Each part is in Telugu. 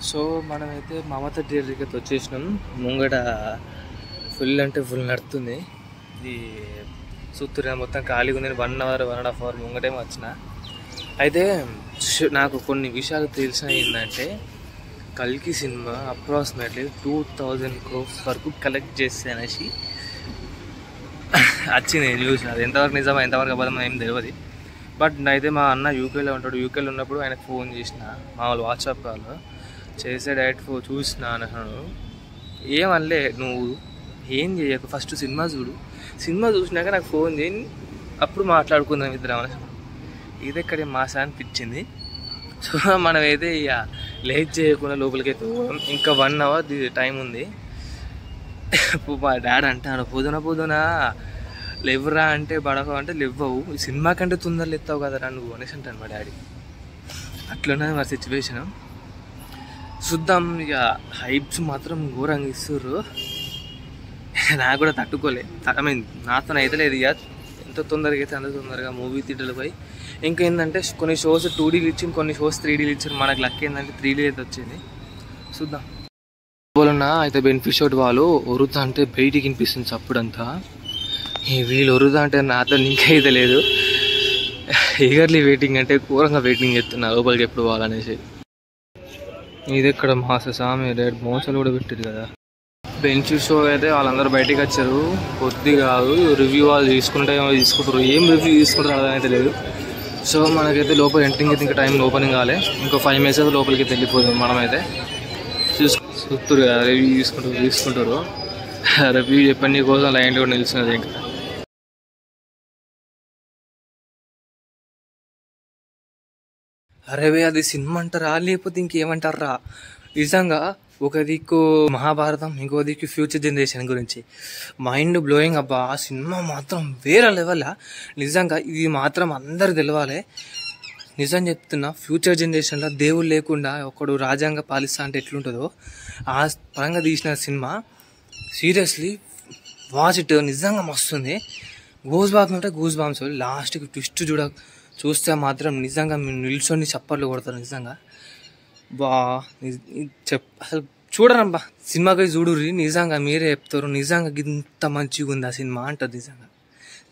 సో మనమైతే మమత థియేటర్కి అయితే వచ్చేసినాం. ముంగట ఫుల్ అంటే ఫుల్ నడుతుంది. ఇది సుత్తూరు మొత్తం ఖాళీగా ఉంది. 1 అవర్ 1.5 అవర్ ముంగటేమో వచ్చిన. అయితే నాకు కొన్ని విషయాలు తెలిసిన ఏంటంటే కల్కి సినిమా అప్రాక్సిమేట్లీ 2000 crores వరకు కలెక్ట్ చేస్తే అనేసి వచ్చింది న్యూస్. అది ఎంతవరకు నిజమా ఎంతవరకు అబద్ధం ఏం తెలియదు. బట్ అయితే మా అన్న యూకేలో ఉంటాడు. యూకేలో ఉన్నప్పుడు ఆయనకు ఫోన్ చేసిన, మా వాళ్ళు వాట్సాప్ కాల్ చేసే డైరెక్ట్ చూసిన అన్నాడు. ఏమనలే, నువ్వు ఏం చేయకు, ఫస్ట్ సినిమా చూడు, సినిమా చూసినాక నాకు ఫోన్ చేయి, అప్పుడు మాట్లాడుకుందాం ఇద్దరం అని. ఇది ఎక్కడే మాసా అనిపించింది. సో మనమైతే ఇక లేట్ చేయకుండా లోపలికి అయితే పోవడం. ఇంకా 1 hour టైం ఉంది. మా డాడీ అంటాడు, పొద్దున లేవురా అంటే బడక అంటే లేవ్వవు, ఈ సినిమా కంటే తొందరలు ఎత్తావు కదరా నువ్వు అనేసి అంటాను మా డాడీ. అట్లున్నది మరి సిచ్యువేషన్. చూద్దాం. ఇక హైప్స్ మాత్రం ఘోరంగా ఇస్తుర్రు. నాకు కూడా తట్టుకోలే. నాతో అయితే లేదు. ఇక ఎంత తొందరగా అయితే అంత తొందరగా మూవీ థియేటర్లు పోయి. ఇంకేంటంటే కొన్ని షోస్ 2Dలు ఇచ్చింది, కొన్ని షోస్ 3Dలు ఇచ్చారు. మనకు లక్ ఏంటంటే 3D అయితే వచ్చింది. చూద్దాం. వాళ్ళున్నా అయితే బెనిఫిట్ షోట్ వాళ్ళు ఒరుతా అంటే బయటికి వినిపిస్తుంది అప్పుడంతా. వీళ్ళు ఒరుతా అంటే నాతో ఇంకా అయితే లేదు. ఈగర్లీ వెయిటింగ్ అంటే ఘోరంగా వెయిటింగ్ చేస్తున్నా లోపలికి ఎప్పుడు పోవాలనేసి. ఇది ఇక్కడ మాస సామి రేట్ మోసాలు కూడా పెట్టారు కదా. బెంచ్ షో అయితే వాళ్ళందరూ బయటికి వచ్చారు. కొద్ది కాదు, రివ్యూ వాళ్ళు తీసుకుంటారు. ఏం రివ్యూ తీసుకుంటారు అర్థమైతే లేదు. సో మనకైతే లోపల ఎంట్రింగ్ అయితే ఇంకా టైం ఓపెనింగ్ కావాలి. ఇంకో 5 minutes అయితే లోపలికి వెళ్ళిపోతుంది. మనమైతే చూస్తారు కదా, రివ్యూ తీసుకుంటారు. రివ్యూ చెప్పండి కోసం లైన్లో కూడా నిలుస్తున్నది. ఇంకా అరే అది సినిమా అంటారా లేకపోతే ఇంకేమంటారా? నిజంగా ఒక దిక్కు మహాభారతం, ఇంకో దిక్కు ఫ్యూచర్ జనరేషన్ గురించి మైండ్ బ్లోయింగ్. అబ్బా ఆ సినిమా మాత్రం వేరే లెవెల్. నిజంగా ఇది మాత్రం అందరు తెలవాలి. నిజం చెప్తున్నా, ఫ్యూచర్ జనరేషన్లో దేవుడు లేకుండా ఒకడు రాజ్యాంగ పాలిస్తా అంటే ఎట్లుంటుందో ఆ పరంగా తీసిన సినిమా. Seriously watch it. నిజంగా మస్తుంది. గూస్ బాంబ్స్ ఉంటే గూస్ బాంబ్స్. లాస్ట్కి ట్విస్ట్ చూస్తే మాత్రం నిజంగా మీరు నిల్చొని చప్పట్లు కొడతారు. నిజంగా అసలు చూడరబ్బా, సినిమాకి చూడుర్రి. నిజంగా మీరే చెప్తారు, నిజంగా ఇంత మంచిగా ఉంది ఆ సినిమా అంటారు. నిజంగా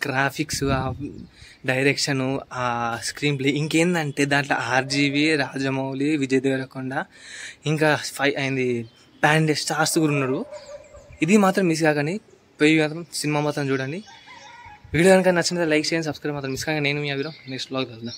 గ్రాఫిక్స్, ఆ డైరెక్షను, ఆ స్క్రీన్ ప్లే, ఇంకేందంటే దాంట్లో RGV, రాజమౌళి, విజయ్ దేవరకొండ, ఇంకా 5 పాన్ స్టార్స్ కూడా ఉన్నారు. ఇది మాత్రం మిస్ కాకండి. పోయి మాత్రం సినిమా మాత్రం చూడండి. వీడియో కనుక నచ్చినట్లయితే లైక్ చేయండి, సబ్స్క్రైబ్ మాత్రం మిస్ కాగా. నేను మీ అభిరామ్. నెక్స్ట్ వ్లాగ్ కలుద్దాం.